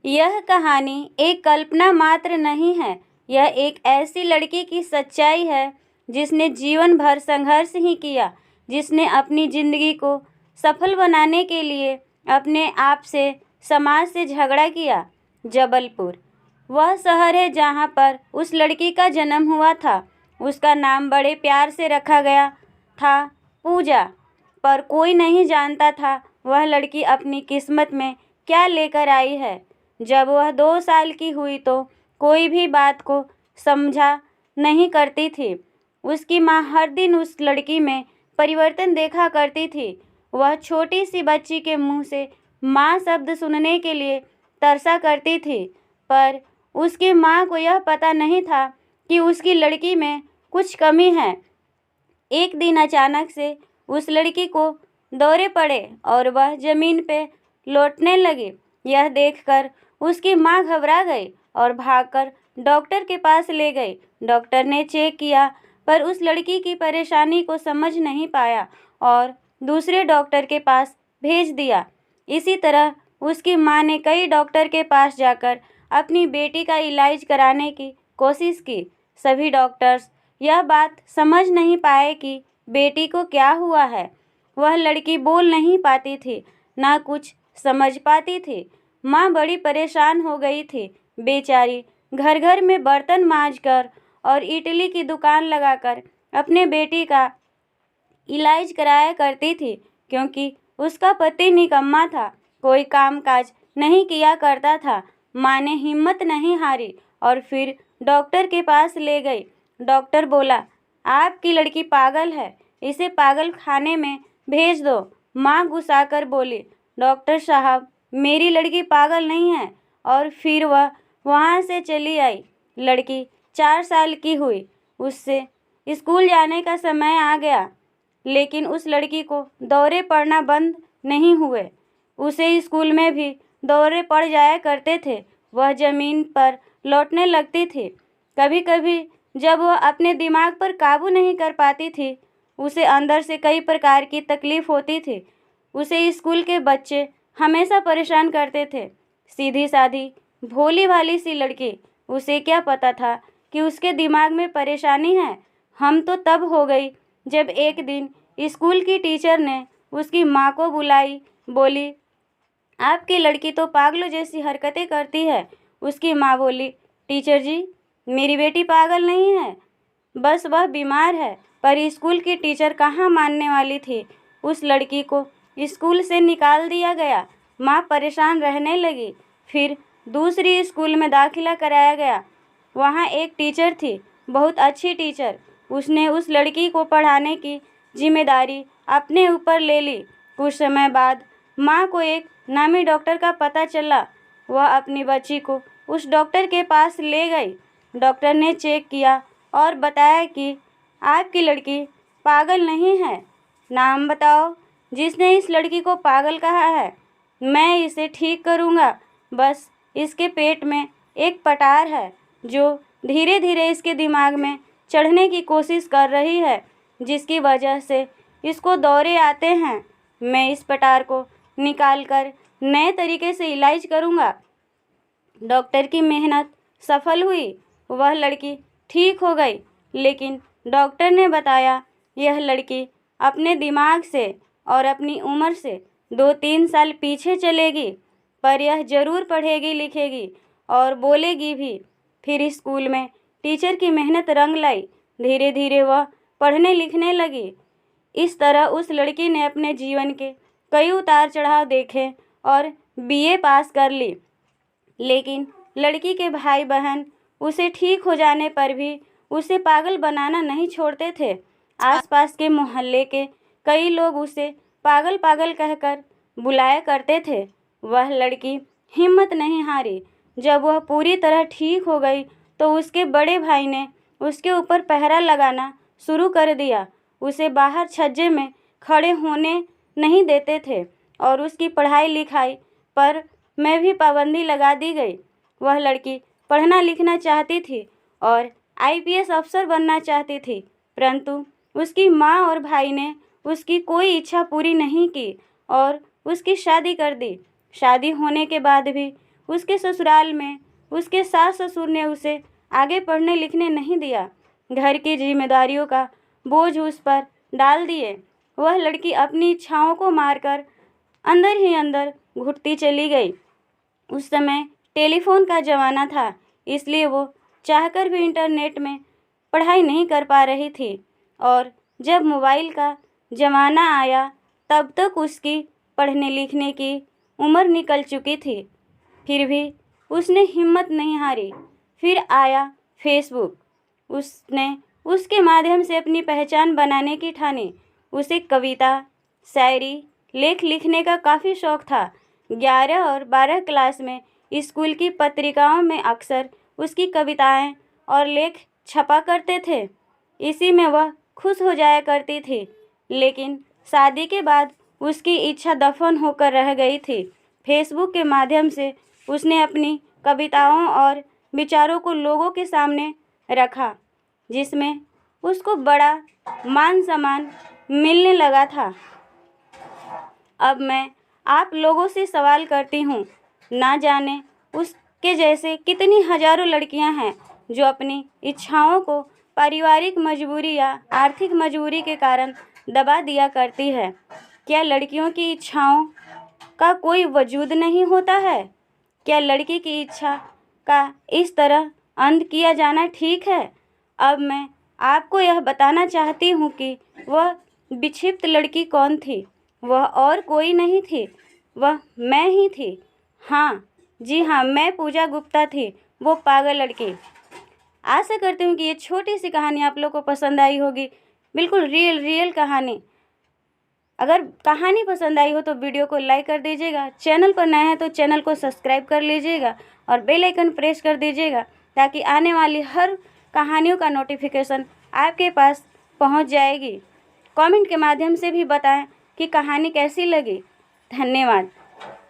यह कहानी एक कल्पना मात्र नहीं है, यह एक ऐसी लड़की की सच्चाई है जिसने जीवन भर संघर्ष ही किया, जिसने अपनी ज़िंदगी को सफल बनाने के लिए अपने आप से, समाज से झगड़ा किया। जबलपुर वह शहर है जहाँ पर उस लड़की का जन्म हुआ था। उसका नाम बड़े प्यार से रखा गया था, पूजा। पर कोई नहीं जानता था वह लड़की अपनी किस्मत में क्या लेकर आई है। जब वह 2 साल की हुई तो कोई भी बात को समझा नहीं करती थी। उसकी माँ हर दिन उस लड़की में परिवर्तन देखा करती थी। वह छोटी सी बच्ची के मुंह से माँ शब्द सुनने के लिए तरसा करती थी, पर उसकी माँ को यह पता नहीं था कि उसकी लड़की में कुछ कमी है। एक दिन अचानक से उस लड़की को दौरे पड़े और वह जमीन पे लौटने लगी। यह देखकर उसकी माँ घबरा गई और भागकर डॉक्टर के पास ले गई। डॉक्टर ने चेक किया पर उस लड़की की परेशानी को समझ नहीं पाया और दूसरे डॉक्टर के पास भेज दिया। इसी तरह उसकी माँ ने कई डॉक्टर के पास जाकर अपनी बेटी का इलाज कराने की कोशिश की। सभी डॉक्टर्स यह बात समझ नहीं पाए कि बेटी को क्या हुआ है। वह लड़की बोल नहीं पाती थी, ना कुछ समझ पाती थी। माँ बड़ी परेशान हो गई थी। बेचारी घर घर में बर्तन मांजकर और इडली की दुकान लगाकर अपने बेटी का इलाज कराया करती थी, क्योंकि उसका पति निकम्मा था, कोई काम काज नहीं किया करता था। माँ ने हिम्मत नहीं हारी और फिर डॉक्टर के पास ले गई। डॉक्टर बोला, आपकी लड़की पागल है, इसे पागल खाने में भेज दो। माँ गुस्साकर बोली, डॉक्टर साहब, मेरी लड़की पागल नहीं है। और फिर वह वहाँ से चली आई। लड़की 4 साल की हुई। उससे स्कूल जाने का समय आ गया, लेकिन उस लड़की को दौरे पड़ना बंद नहीं हुए। उसे स्कूल में भी दौरे पड़ जाया करते थे। वह ज़मीन पर लौटने लगती थी। कभी कभी जब वह अपने दिमाग पर काबू नहीं कर पाती थी, उसे अंदर से कई प्रकार की तकलीफ होती थी। उसे स्कूल के बच्चे हमेशा परेशान करते थे। सीधी सादी भोली भाली सी लड़की, उसे क्या पता था कि उसके दिमाग में परेशानी है। हम तो तब हो गई जब एक दिन स्कूल की टीचर ने उसकी माँ को बुलाई। बोली, आपकी लड़की तो पागलों जैसी हरकतें करती है। उसकी माँ बोली, टीचर जी, मेरी बेटी पागल नहीं है, बस वह बीमार है। पर स्कूल की टीचर कहाँ मानने वाली थी। उस लड़की को स्कूल से निकाल दिया गया। माँ परेशान रहने लगी। फिर दूसरी स्कूल में दाखिला कराया गया। वहाँ एक टीचर थी, बहुत अच्छी टीचर। उसने उस लड़की को पढ़ाने की जिम्मेदारी अपने ऊपर ले ली। कुछ समय बाद माँ को एक नामी डॉक्टर का पता चला। वह अपनी बच्ची को उस डॉक्टर के पास ले गई। डॉक्टर ने चेक किया और बताया कि आपकी लड़की पागल नहीं है। नाम बताओ जिसने इस लड़की को पागल कहा है। मैं इसे ठीक करूँगा। बस इसके पेट में एक पटार है जो धीरे धीरे इसके दिमाग में चढ़ने की कोशिश कर रही है, जिसकी वजह से इसको दौरे आते हैं। मैं इस पटार को निकाल कर नए तरीके से इलाज करूँगा। डॉक्टर की मेहनत सफल हुई। वह लड़की ठीक हो गई, लेकिन डॉक्टर ने बताया यह लड़की अपने दिमाग से और अपनी उम्र से 2-3 साल पीछे चलेगी, पर यह ज़रूर पढ़ेगी, लिखेगी और बोलेगी भी। फिर स्कूल में टीचर की मेहनत रंग लाई। धीरे धीरे वह पढ़ने लिखने लगी। इस तरह उस लड़की ने अपने जीवन के कई उतार चढ़ाव देखे और बीए पास कर ली। लेकिन लड़की के भाई बहन उसे ठीक हो जाने पर भी उसे पागल बनाना नहीं छोड़ते थे। आसपास के मोहल्ले के कई लोग उसे पागल पागल कहकर बुलाया करते थे। वह लड़की हिम्मत नहीं हारी। जब वह पूरी तरह ठीक हो गई तो उसके बड़े भाई ने उसके ऊपर पहरा लगाना शुरू कर दिया। उसे बाहर छज्जे में खड़े होने नहीं देते थे और उसकी पढ़ाई लिखाई पर में भी पाबंदी लगा दी गई। वह लड़की पढ़ना लिखना चाहती थी और आईपीएस अफसर बनना चाहती थी, परंतु उसकी माँ और भाई ने उसकी कोई इच्छा पूरी नहीं की और उसकी शादी कर दी। शादी होने के बाद भी उसके ससुराल में उसके सास ससुर ने उसे आगे पढ़ने लिखने नहीं दिया। घर की जिम्मेदारियों का बोझ उस पर डाल दिए। वह लड़की अपनी इच्छाओं को मारकर अंदर ही अंदर घुटती चली गई। उस समय टेलीफोन का ज़माना था, इसलिए वो चाहकर भी इंटरनेट में पढ़ाई नहीं कर पा रही थी। और जब मोबाइल का ज़माना आया तब तक उसकी पढ़ने लिखने की उम्र निकल चुकी थी। फिर भी उसने हिम्मत नहीं हारी। फिर आया फेसबुक। उसने उसके माध्यम से अपनी पहचान बनाने की ठानी। उसे कविता, शायरी, लेख लिखने का काफ़ी शौक़ था। 11 और 12 क्लास में स्कूल की पत्रिकाओं में अक्सर उसकी कविताएं और लेख छपा करते थे। इसी में वह खुश हो जाया करती थी। लेकिन शादी के बाद उसकी इच्छा दफन होकर रह गई थी। फेसबुक के माध्यम से उसने अपनी कविताओं और विचारों को लोगों के सामने रखा, जिसमें उसको बड़ा मान सम्मान मिलने लगा था। अब मैं आप लोगों से सवाल करती हूँ, ना जाने उसके जैसे कितनी हजारों लड़कियाँ हैं जो अपनी इच्छाओं को पारिवारिक मजबूरी या आर्थिक मजबूरी के कारण दबा दिया करती है। क्या लड़कियों की इच्छाओं का कोई वजूद नहीं होता है? क्या लड़की की इच्छा का इस तरह अंत किया जाना ठीक है? अब मैं आपको यह बताना चाहती हूँ कि वह विक्षिप्त लड़की कौन थी। वह और कोई नहीं थी, वह मैं ही थी। हाँ जी हाँ, मैं पूजा गुप्ता थी, वो पागल लड़की। आशा करती हूँ कि ये छोटी सी कहानी आप लोग को पसंद आई होगी। बिल्कुल रियल कहानी। अगर कहानी पसंद आई हो तो वीडियो को लाइक कर दीजिएगा। चैनल पर नए हैं तो चैनल को सब्सक्राइब कर लीजिएगा और बेल आइकन प्रेस कर दीजिएगा, ताकि आने वाली हर कहानियों का नोटिफिकेशन आपके पास पहुंच जाएगी। कमेंट के माध्यम से भी बताएं कि कहानी कैसी लगी। धन्यवाद।